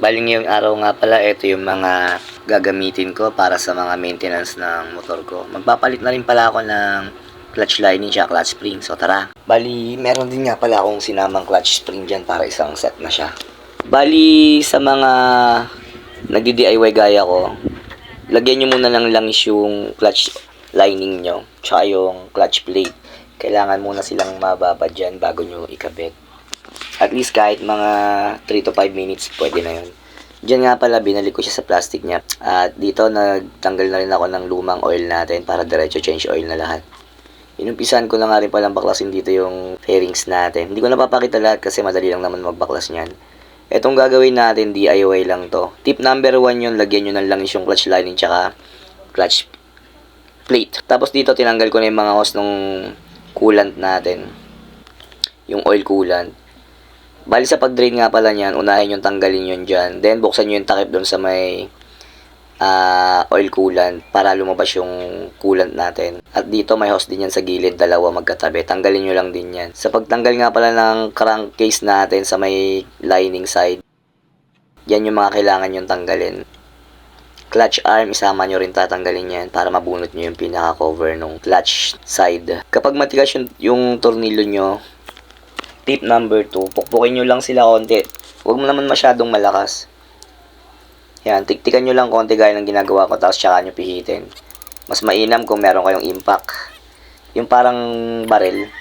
Bali ngayong araw nga pala, ito yung mga gagamitin ko para sa mga maintenance ng motor ko. Magpapalit na rin pala ako ng clutch lining at clutch spring. So tara. Bali, meron din nga pala akong sinamang clutch spring dyan para isang set na siya. Bali, sa mga nagdi-DIY gaya ko, lagyan nyo muna ng langis yung clutch lining nyo, tsaka yung clutch plate. Kailangan muna silang mababa dyan bago nyo ikabit. At least kahit mga 3 to 5 minutes, pwede na yun. Diyan nga pala, binalik ko siya sa plastic niya. At dito, nagtanggal na rin ako ng lumang oil natin para diretso change oil na lahat. Inumpisan ko na nga rin palang baklasin dito yung fairings natin. Hindi ko napapakita lahat kasi madali lang naman magbaklas niyan. Etong gagawin natin, DIY lang to. Tip number 1 yun, lagyan nyo ng langis yung clutch lining tsaka clutch plate. Tapos dito, tinanggal ko na yung mga hose nung coolant natin. Yung oil coolant. Bali sa pag-drain nga pala niyan, unahin yung tanggalin yun dyan. Then, buksan nyo yung takip doon sa may oil coolant para lumabas yung coolant natin. At dito, may hose din yan sa gilid, dalawa magkatabi. Tanggalin nyo lang din yan. Sa pagtanggal nga pala ng crankcase natin sa may lining side, yan yung mga kailangan yung tanggalin. Clutch arm, isama nyo rin tatanggalin yan para mabunot nyo yung pinaka-cover ng clutch side. Kapag matigas yung tornilyo nyo, tip number 2, pukpukin nyo lang sila konti. Huwag mo naman masyadong malakas. Yan, tiktikan nyo lang konti gaya ng ginagawa ko, tapos tsaka nyo pihitin. Mas mainam kung meron kayong impact. Yung parang baril.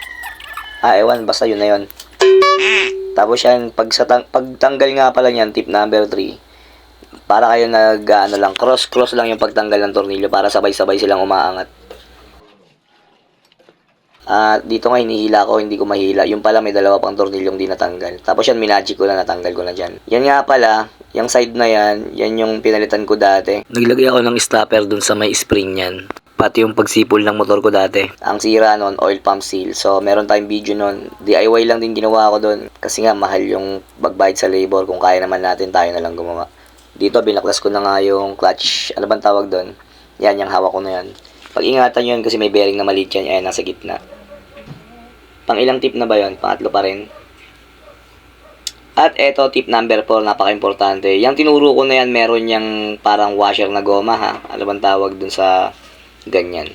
Ewan, basta yun na yun. Tapos yan, pagtanggal nga pala yan, tip number 3, para kayo cross lang yung pagtanggal ng tornilyo para sabay-sabay silang umaangat. Dito nga hinihila ko, hindi ko mahila. Yung pala may dalawa pang tornilyong di natanggal. Tapos yan, minagic ko na, natanggal ko na dyan. Yan nga pala, yung side na yan, yan yung pinalitan ko dati. Naglagay ako ng stopper dun sa may spring yan. Pati yung pagsipol ng motor ko dati. Ang sira nun, oil pump seal. So, meron tayong video nun. DIY lang din ginawa ko dun. Kasi nga, mahal yung magbayad sa labor. Kung kaya naman natin, tayo na lang gumawa. Dito, binaklas ko na nga yung clutch. Ano bang tawag dun? Yan, yung hawak ko na yan. Pag-ingatan yun kasi may bearing na maliit yan. Ayan, nasa gitna. Pang ilang tip na ba yun? Pangatlo pa rin. At eto, tip number 4, napaka-importante. Yung tinuro ko na yan, meron yung parang washer na goma, ha? Ano bang tawag dun sa ganyan?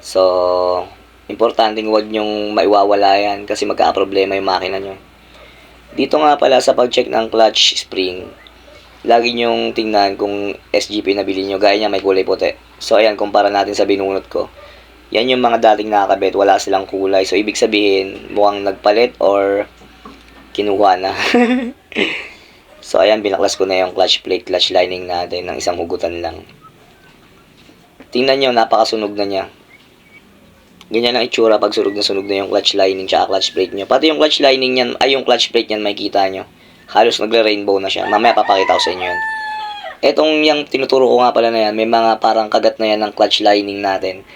So, importanteng huwag nyong maiwawala yan kasi magkakaproblema yung makina nyo. Dito nga pala sa pag-check ng clutch spring, lagi nyong tingnan kung SGP na bilhin nyo. Gaya niya, may kulay puti. So, ayan, kumpara natin sa binunot ko. Yan yung mga dating nakakabit, wala silang kulay. So, ibig sabihin, mukhang nagpalit or kinuha na. So, ayan, binaklas ko na yung clutch plate, clutch lining natin ng isang hugutan lang. Tingnan nyo, napakasunog na niya. Ganyan ang itsura pag sunog na yung clutch lining tsaka clutch plate nyo. Pati yung clutch lining niyan, yung clutch plate niyan, makikita nyo. Halos nagle-rainbow na siya. Mamaya papakita ko sa inyo yun. Etong yung tinuturo ko nga pala na yan, may mga parang kagat na yan ng clutch lining natin.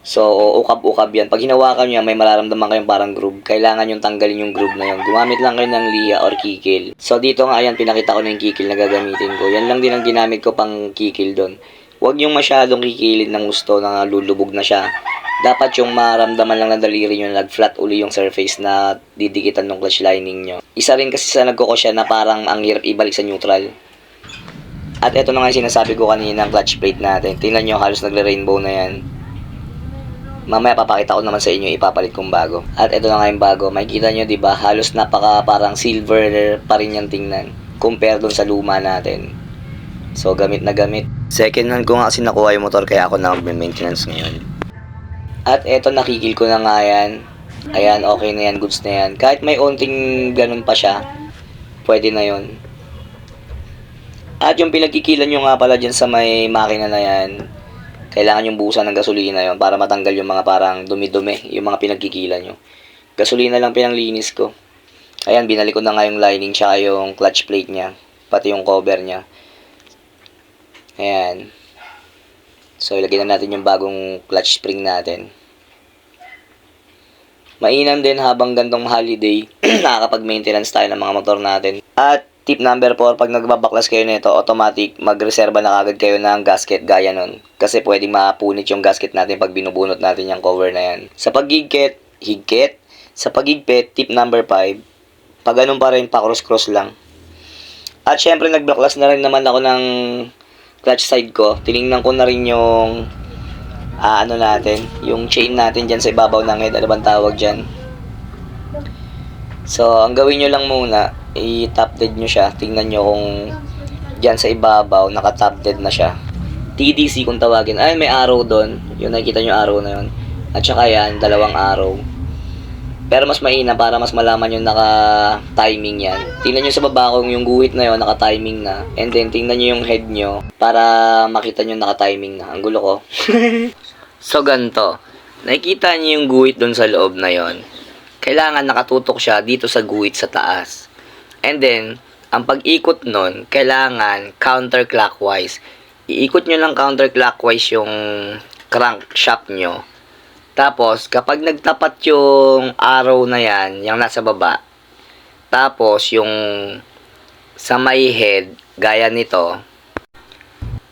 So, ukab-ukab yan. Pag hinawakan nyo yan, may mararamdaman kayong parang groove. Kailangan yung tanggalin yung groove na yun. Gumamit lang kayo ng liya or kikil. So, dito nga, ayan, pinakita ko na yung kikil na gagamitin ko. Yan lang din ang ginamit ko pang kikil doon. Huwag yung masyadong kikilin ng gusto na lulubog na siya. Dapat yung maramdaman lang ng daliri nyo na nag-flat uli yung surface na didikitan ng clutch lining nyo. Isa rin kasi sa nagkoko siya na parang ang hirap ibalik sa neutral. At eto na nga yung sinasabi ko kanina ng clutch plate natin. Tingnan nyo, halos nagle-rainbow na yan. Mamaya papakita ko naman sa inyo, ipapalit kong bago. At ito na nga yung bago. Makikita nyo, diba? Halos napaka parang silver pa rin yung tingnan. Compare dun sa luma natin. So, gamit na gamit. Second hand ko nga kasi nakuha yung motor kaya ako na mag-maintenance ngayon. At eto, nakikil ko na nga yan. Ayan, okay na yan. Goods na yan. Kahit may onting ganun pa siya, pwede na yon. At yung pinagkikilan nyo nga pala dyan sa may makina na yan, kailangan yung buhusan ng gasolina yon para matanggal yung mga parang dumi-dumi, yung mga pinagkikilan nyo. Gasolina lang pinanglinis ko. Ayan, binalik ko na nga yung lining tsaka yung clutch plate niya, pati yung cover niya. Ayan. So, ilagay na natin yung bagong clutch spring natin. Mainam din habang gantong holiday, nakakapag-maintenance tayo ng mga motor natin. At tip number 4, pag nagbabaklas kayo nito, automatic magreserba na kagad kayo ng gasket gaya nun. Kasi pwedeng mapunit yung gasket natin pag binubunot natin yung cover na yan. Sa paghigpit, sa paghigpit, tip number 5, pag ganun pa rin, pa cross-cross lang. At syempre nagbaklas na rin naman ako ng clutch side ko. Tiningnan ko na rin yung ano natin, yung chain natin dyan sa ibabaw ng head. Ano bang tawag dyan? So, ang gawin nyo lang muna, i-top dead nyo siya. Tingnan nyo kung dyan sa ibabaw, naka-top dead na siya. TDC kung tawagin. Ay, may arrow doon. Yung nakikita nyo arrow na yun. At saka yan, dalawang arrow. Pero mas mahina para mas malaman yung naka-timing yan. Tingnan nyo sa baba kung yung guhit na yun, naka-timing na. And then, tingnan nyo yung head nyo para makita nyo naka-timing na. Ang gulo ko. So, ganito. Nakikita nyo yung guhit doon sa loob na yon. Kailangan nakatutok siya dito sa guhit sa taas. And then, ang pag-ikot nun, kailangan counterclockwise. Iikot nyo lang counterclockwise yung crankshaft nyo. Tapos, kapag nagtapat yung arrow na yan, yung nasa baba, tapos yung sa may head, gaya nito,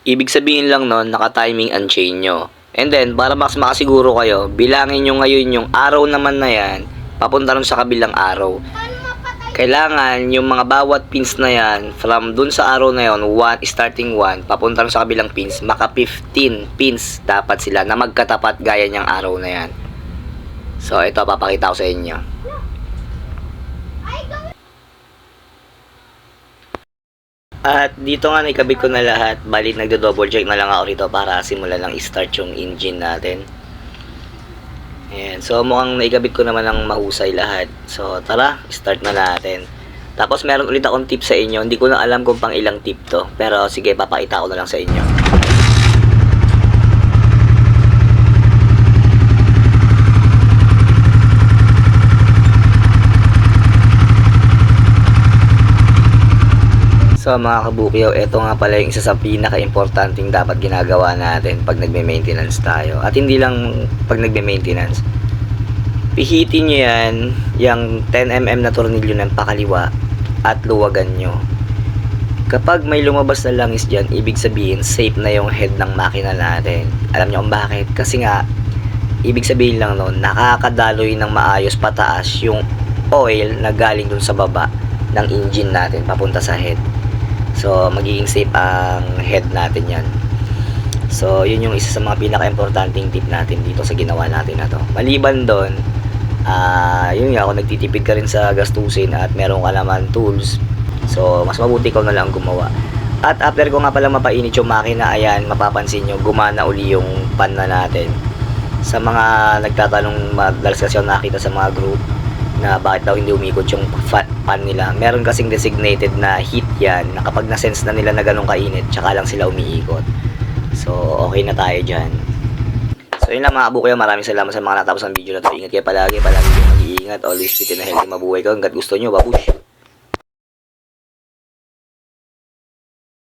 ibig sabihin lang nun, naka-timing ang chain nyo. And then, para mas makasiguro kayo, bilangin nyo ngayon yung arrow naman na yan, papunta rin sa kabilang arrow. Kailangan yung mga bawat pins na yan, from dun sa arrow na yon, starting 1, papunta rin sa kabilang pins, maka 15 pins dapat sila na magkatapat gaya niyang arrow na yan. So, ito papakita ko sa inyo. At dito nga naikabit ko na lahat, bali nagdo-double check na lang ako rito para simulan lang i-start yung engine natin. Ayan. So, mukhang naikabit ko naman ng mahusay lahat. So, tara, start na natin. Tapos, meron ulit akong tip sa inyo. Hindi ko na alam kung pang ilang tip to. Pero, sige, papakita ko na lang sa inyo. So, mga kabukyaw, ito nga pala yung isa sa pinaka-importanting dapat ginagawa natin pag nagme-maintenance tayo. At hindi lang pag nagme-maintenance. Pihitin nyo yan, yung 10mm na tornilyo ng pakaliwa at luwagan nyo. Kapag may lumabas na langis dyan, ibig sabihin, safe na yung head ng makina natin. Alam nyo kung bakit? Kasi nga, ibig sabihin lang nun, nakakadaloy ng maayos pataas yung oil na galing dun sa baba ng engine natin papunta sa head. So, magiging safe ang head natin yan. So, yun yung isa sa mga pinaka-importanting tip natin dito sa ginawa natin na to. Maliban doon, yun nga, kung nagtitipid ka rin sa gastusin at meron ka naman tools, so, mas mabuti ko na lang gumawa. At after ko nga pala mapainit yung makina, ayan, mapapansin nyo, gumana uli yung pan na natin. Sa mga nagtatanong, madalas kasi ako nakita sa mga group, na bakit daw hindi umikot yung pan nila. Meron kasing designated na heat yan, na kapag na-sense na nila na ganun kainit, tsaka lang sila umiikot. So, okay na tayo dyan. So, yun lang mga kabukyaw. Maraming salamat sa mga natapos ng video na to. Ingat kayo palagi kayo mag-iingat. Always fit and healthy, mabuhay ko hanggat gusto nyo. Babush!